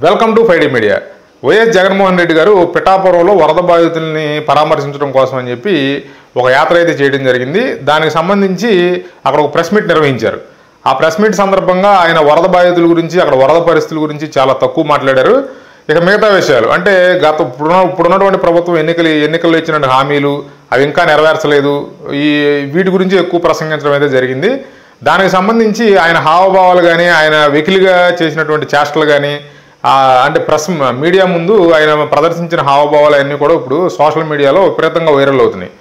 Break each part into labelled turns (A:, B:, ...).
A: Welcome to ఫైడీ media. YS Jaganmohan Reddy garu పిఠాపురంలో వరద బాధితుల్ని పరామర్శించడం కోసం అని చెప్పి ఒక యాత్ర అయితే చేయడం జరిగింది. దానికి సంబంధించి అక్కడ ఒక ప్రెస్ మీట్ నిర్వహించారు. ఆ ప్రెస్ మీట్ సందర్భంగా ఆయన వరద బాధితుల గురించి, అక్కడ వరద పరిస్థితుల గురించి చాలా తక్కువ మాట్లాడారు. ఇక మిగతా విషయాలు అంటే ఇప్పుడున్నటువంటి ప్రభుత్వం ఎన్నికల్లో ఇచ్చిన హామీలు అవి ఇంకా నెరవేర్చలేదు, వీటి గురించి ఎక్కువ ప్రసంగించడం అయితే జరిగింది. దానికి సంబంధించి ఆయన హావభావాలు కానీ, ఆయన వెకిలిగా చేసినటువంటి చేష్టలు కానీ, అంటే మీడియా ముందు ఆయన ప్రదర్శించిన హావభావాలు అన్నీ కూడా ఇప్పుడు సోషల్ మీడియాలో విపరీతంగా వైరల్ అవుతున్నాయి.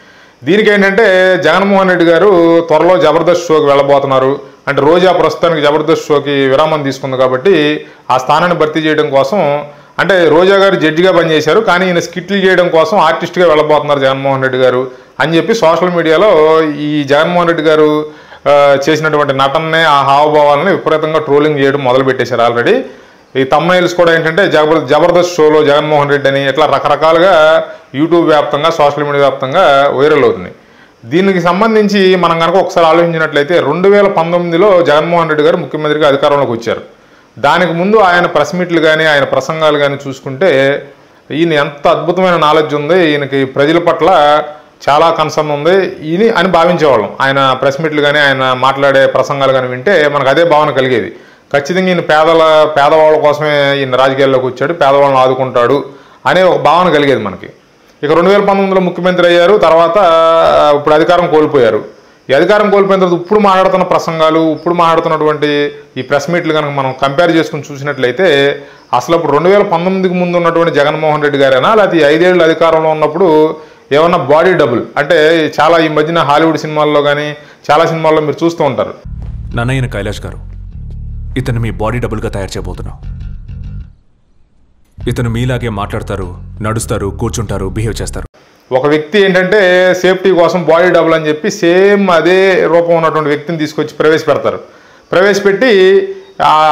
A: దీనికి ఏంటంటే జగన్మోహన్ రెడ్డి గారు త్వరలో జబర్దస్త్ షోకి వెళ్ళబోతున్నారు. అంటే రోజా ప్రస్తుతానికి జబర్దస్త్ షోకి విరామం తీసుకుంది కాబట్టి ఆ స్థానాన్ని భర్తీ చేయడం కోసం, అంటే రోజా గారు జడ్జిగా పనిచేశారు కానీ ఈయన స్కిట్లు చేయడం కోసం ఆర్టిస్ట్గా వెళ్ళబోతున్నారు జగన్మోహన్ రెడ్డి గారు అని చెప్పి సోషల్ మీడియాలో ఈ జగన్మోహన్ రెడ్డి గారు చేసినటువంటి నటననే, ఆ హావభావాలని విపరీతంగా ట్రోలింగ్ చేయడం మొదలుపెట్టేశారు ఆల్రెడీ. ఈ తమ్నైల్స్ కూడా ఏంటంటే జబర్దస్త్ షోలో జగన్మోహన్ రెడ్డి అని ఇట్లా రకరకాలుగా యూట్యూబ్ వ్యాప్తంగా, సోషల్ మీడియా వ్యాప్తంగా వైరల్ అవుతుంది. దీనికి సంబంధించి మనం కనుక ఒకసారి ఆలోచించినట్లయితే 2019లో జగన్మోహన్ రెడ్డి గారు ముఖ్యమంత్రిగా అధికారంలోకి వచ్చారు. దానికి ముందు ఆయన ప్రెస్ మీట్లు కానీ, ఆయన ప్రసంగాలు కానీ చూసుకుంటే ఈయన ఎంత అద్భుతమైన నాలెడ్జ్ ఉంది, ఈయనకి ప్రజల పట్ల చాలా కన్సర్న్ ఉంది ఈయన అని భావించేవాళ్ళం. ఆయన ప్రెస్ మీట్లు కానీ, ఆయన మాట్లాడే ప్రసంగాలు కానీ వింటే మనకు అదే భావన కలిగేది. ఖచ్చితంగా ఈయన పేదవాళ్ళ కోసమే ఈయన రాజకీయాల్లోకి వచ్చాడు, పేదవాళ్ళని ఆదుకుంటాడు అనే ఒక భావన కలిగేది మనకి. ఇక 2019లో ముఖ్యమంత్రి అయ్యారు, తర్వాత ఇప్పుడు అధికారం కోల్పోయారు. ఈ అధికారం కోల్పోయిన తర్వాత ఇప్పుడు మాట్లాడుతున్న ప్రసంగాలు, ఇప్పుడు మాట్లాడుతున్నటువంటి ఈ ప్రెస్ మీట్లు కనుక మనం కంపేర్ చేసుకుని చూసినట్లయితే అసలు ఇప్పుడు 2019కి ముందు ఉన్నటువంటి జగన్మోహన్ రెడ్డి గారేనా, లేకపోతే 5 ఏళ్ళు అధికారంలో ఉన్నప్పుడు ఏమన్నా బాడీ డబుల్ అంటే చాలా ఈ మధ్యన హాలీవుడ్ సినిమాల్లో కానీ చాలా సినిమాల్లో మీరు చూస్తూ ఉంటారు.
B: నన్నయ్యన కైలాష్ గారు, ఇతను మీ బాడీ డబుల్గా తయారు చేయబోతున్నాం. ఇతను మీలాగే మాట్లాడతారు, నడుస్తారు, కూర్చుంటారు, బిహేవ్ చేస్తారు.
A: ఒక వ్యక్తి ఏంటంటే సేఫ్టీ కోసం బాడీ డబుల్ అని చెప్పి సేమ్ అదే రూపం ఉన్నటువంటి వ్యక్తిని తీసుకొచ్చి ప్రవేశపెట్టి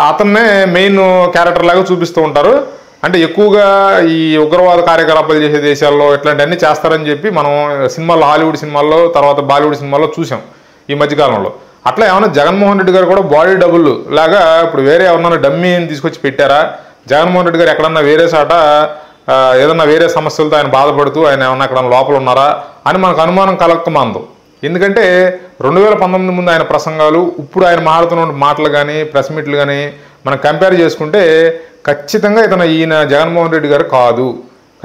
A: అతన్నే మెయిన్ క్యారెక్టర్ లాగా చూపిస్తూ ఉంటారు. అంటే ఎక్కువగా ఈ ఉగ్రవాద కార్యకలాపాలు చేసే దేశాల్లో ఇట్లాంటివన్నీ చేస్తారని చెప్పి మనం సినిమాల్లో, హాలీవుడ్ సినిమాల్లో, తర్వాత బాలీవుడ్ సినిమాల్లో చూసాం ఈ మధ్యకాలంలో. అట్లా ఏమన్నా జగన్మోహన్ రెడ్డి గారు కూడా బాడీ డబుల్ లాగా ఇప్పుడు వేరే ఎవరన్నా డమ్మీని తీసుకొచ్చి పెట్టారా, జగన్మోహన్ రెడ్డి గారు ఎక్కడన్నా వేరే చాట ఏదన్నా వేరే సమస్యలతో ఆయన బాధపడుతూ ఆయన ఏమన్నా అక్కడ లోపల ఉన్నారా అని మనకు అనుమానం కలగకమాందు. ఎందుకంటే 2019 ముందు ఆయన ప్రసంగాలు, ఇప్పుడు ఆయన మాట్లాడుతున్న మాటలు కానీ, ప్రెస్ మీట్లు కానీ మనం కంపేర్ చేసుకుంటే ఖచ్చితంగా ఈయన జగన్మోహన్ రెడ్డి గారు కాదు.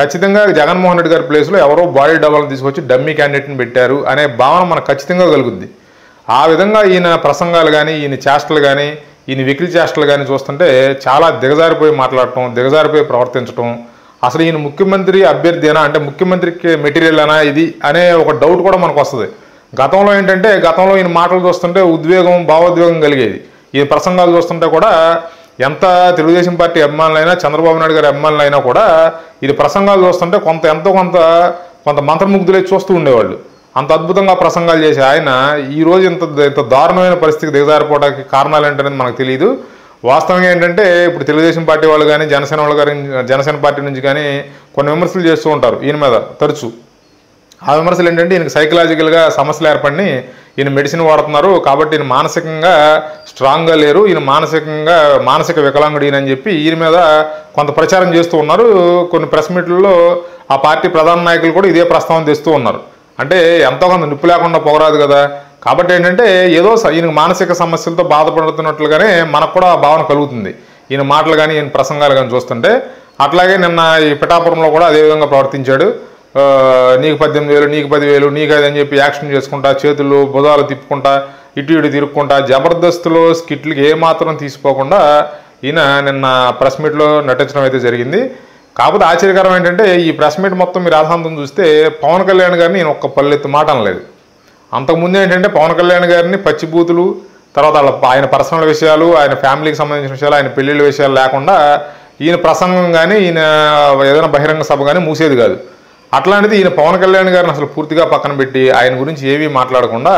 A: ఖచ్చితంగా జగన్మోహన్ రెడ్డి గారి ప్లేస్లో ఎవరో బాడీ డబుల్ని తీసుకొచ్చి డమ్మీ క్యాండిడేట్ని పెట్టారు అనే భావన మనకు ఖచ్చితంగా కలుగుద్ది. ఆ విధంగా ఈయన ప్రసంగాలు కానీ, ఈయన చేష్టలు కానీ, ఈయన వెకిలి చేష్టలు కానీ చూస్తుంటే చాలా దిగజారిపోయి మాట్లాడటం, దిగజారిపోయి ప్రవర్తించడం, అసలు ఈయన ముఖ్యమంత్రి అభ్యర్థినా, అంటే ముఖ్యమంత్రికి మెటీరియల్ అనా ఇది అనే ఒక డౌట్ కూడా మనకు వస్తుంది. గతంలో ఈయన మాటలు చూస్తుంటే భావోద్వేగం కలిగేది. ఈయన ప్రసంగాలు చూస్తుంటే కూడా ఎంత తెలుగుదేశం పార్టీ అభిమానులైనా, చంద్రబాబు నాయుడు గారి అభిమానులైనా కూడా ఇది ప్రసంగాలు చూస్తుంటే కొంత మంత్రముగ్ధులై చూస్తూ ఉండేవాళ్ళు. అంత అద్భుతంగా ప్రసంగాలు చేసే ఆయన ఈరోజు ఇంత దారుణమైన పరిస్థితికి దిగజారిపోవడానికి కారణాలు ఏంటనేది మనకు తెలియదు. వాస్తవంగా ఏంటంటే ఇప్పుడు తెలుగుదేశం పార్టీ వాళ్ళు కానీ, జనసేన పార్టీ నుంచి కానీ కొన్ని విమర్శలు చేస్తూ ఉంటారు ఈయన మీద తరచూ. ఆ విమర్శలు ఏంటంటే ఈయనకి సైకలాజికల్గా సమస్యలు ఏర్పడి ఈయన మెడిసిన్ వాడుతున్నారు కాబట్టి ఈయన మానసికంగా స్ట్రాంగ్గా లేరు, ఈయన మానసిక వికలాంగుడు ఈయన అని చెప్పి ఈయన మీద కొంత ప్రచారం చేస్తూ ఉన్నారు. కొన్ని ప్రెస్ మీట్లలో ఆ పార్టీ ప్రధాన నాయకులు కూడా ఇదే ప్రస్తావన తెస్తూ ఉన్నారు. అంటే ఎంతో కొంత నిప్పు లేకుండా పోరాదు కదా. కాబట్టి ఏంటంటే ఏదో ఈయన మానసిక సమస్యలతో బాధపడుతున్నట్లుగానే మనకు కూడా భావన కలుగుతుంది ఈయన మాటలు కానీ, ఈయన ప్రసంగాలు కానీ చూస్తుంటే. అట్లాగే నిన్న ఈ పిఠాపురంలో కూడా అదేవిధంగా ప్రవర్తించాడు. నీకు 18,000, నీకు 10,000, నీకు అది అని చెప్పి యాక్షన్ చేసుకుంటా, చేతులు భుజాలు తిప్పుకుంటా, ఇటు తిరుక్కుంటా, జబర్దస్త్లో స్కిట్లకి ఏమాత్రం తీసుకోకుండా ఈయన నిన్న ప్రెస్ మీట్లో నటించడం అయితే జరిగింది. కాకపోతే ఆశ్చర్యకరం ఏంటంటే ఈ ప్రెస్ మీట్ మొత్తం మీరు ఆశాంతం చూస్తే పవన్ కళ్యాణ్ గారిని ఈయన ఒక్క పల్లెత్తు మాట అనలేదు. అంతకుముందు ఏంటంటే పవన్ కళ్యాణ్ గారిని పచ్చిబూతులు, తర్వాత ఆయన పర్సనల్ విషయాలు, ఆయన ఫ్యామిలీకి సంబంధించిన విషయాలు, ఆయన పెళ్ళిళ్ళ విషయాలు లేకుండా ఈయన ప్రసంగం కానీ, ఈయన ఏదైనా బహిరంగ సభ కానీ మూసేది కాదు. అట్లాంటిది ఈయన పవన్ కళ్యాణ్ గారిని అసలు పూర్తిగా పక్కన పెట్టి ఆయన గురించి ఏమీ మాట్లాడకుండా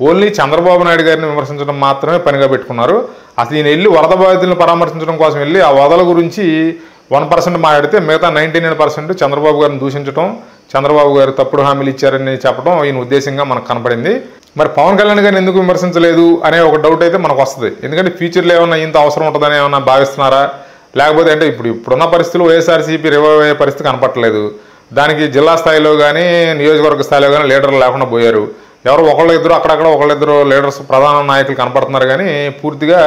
A: ఓన్లీ చంద్రబాబు నాయుడు గారిని విమర్శించడం మాత్రమే పనిగా పెట్టుకున్నారు. అసలు ఈయన వెళ్ళి వరద బాధితులను పరామర్శించడం కోసం వెళ్ళి ఆ వరదల గురించి 1% మాట్లాడితే మిగతా 99% చంద్రబాబు గారిని దూషించడం, చంద్రబాబు గారు తప్పుడు హామీలు ఇచ్చారని చెప్పడం ఈయన ఉద్దేశంగా మనకు కనపడింది. మరి పవన్ కళ్యాణ్ గారిని ఎందుకు విమర్శించలేదు అనే ఒక డౌట్ అయితే మనకు వస్తుంది. ఎందుకంటే ఫ్యూచర్లో ఏమన్నా ఇంత అవసరం ఉంటుందని ఏమన్నా భావిస్తున్నారా, లేకపోతే అంటే ఇప్పుడున్న పరిస్థితులు వైఎస్ఆర్సీపీ రివైవ్ అయ్యే పరిస్థితి కనపట్టలేదు. దానికి జిల్లా స్థాయిలో కానీ నియోజకవర్గ స్థాయిలో కానీ లీడర్లు లేకుండా పోయారు. ఎవరు ఒకళ్ళిద్దరు అక్కడక్కడ ఒకళ్ళిద్దరు లీడర్స్ ప్రధాన నాయకులు కనపడుతున్నారు కానీ పూర్తిగా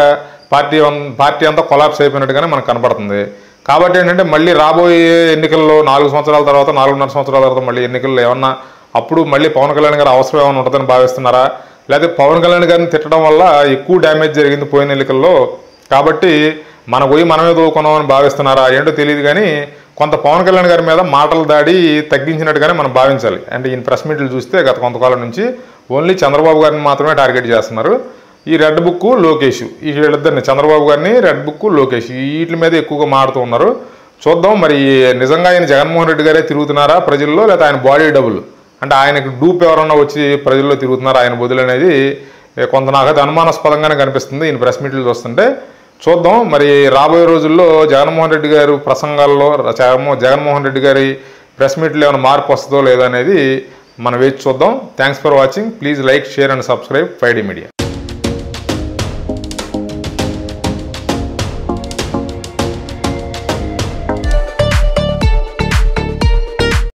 A: పార్టీ అంతా కొలాప్స్ అయిపోయినట్టుగానే మనకు కనపడుతుంది. కాబట్టి ఏంటంటే మళ్ళీ రాబోయే ఎన్నికల్లో 4 సంవత్సరాల తర్వాత 4.5 సంవత్సరాల తర్వాత మళ్ళీ ఎన్నికల్లో ఏమన్నా అప్పుడు మళ్ళీ పవన్ కళ్యాణ్ గారు అవసరం ఏమైనా ఉంటుందని భావిస్తున్నారా, లేకపోతే పవన్ కళ్యాణ్ గారిని తిట్టడం వల్ల ఎక్కువ డ్యామేజ్ జరిగింది పోయిన ఎన్నికల్లో కాబట్టి మన పోయి మనమే దూకున్నామని భావిస్తున్నారా ఏంటో తెలియదు. కానీ కొంత పవన్ కళ్యాణ్ గారి మీద మాటల దాడి తగ్గించినట్టుగానే మనం భావించాలి. అంటే ఈయన ప్రెస్ మీట్లు చూస్తే గత కొంతకాలం నుంచి ఓన్లీ చంద్రబాబు గారిని మాత్రమే టార్గెట్ చేస్తున్నారు. ఈ రెడ్ బుక్ లోకేష్, ఈ వీళ్ళిద్దరిని చంద్రబాబు గారిని రెడ్ బుక్ లోకేష్ వీటి మీద ఎక్కువగా మారుతూ ఉన్నారు. చూద్దాం మరి నిజంగా ఆయన జగన్మోహన్ రెడ్డి గారే తిరుగుతున్నారా ప్రజల్లో, లేకపోతే ఆయన బాడీ డబుల్ అంటే ఆయనకు డూప్ ఎవరన్నా వచ్చి ప్రజల్లో తిరుగుతున్నారా ఆయన బదులు అనేది కొంత నాకైతే అనుమానాస్పదంగానే కనిపిస్తుంది ఈయన ప్రెస్ మీట్లు చూస్తుంటే. చూద్దాం మరి రాబోయే రోజుల్లో జగన్మోహన్ రెడ్డి గారు ప్రసంగాల్లో జగన్మోహన్ రెడ్డి గారి ప్రెస్ మీట్లు ఏమైనా మార్పు వస్తుందో లేదో అనేది మనం వేచి చూద్దాం. Thanks for watching. Please like, share and subscribe 5D media.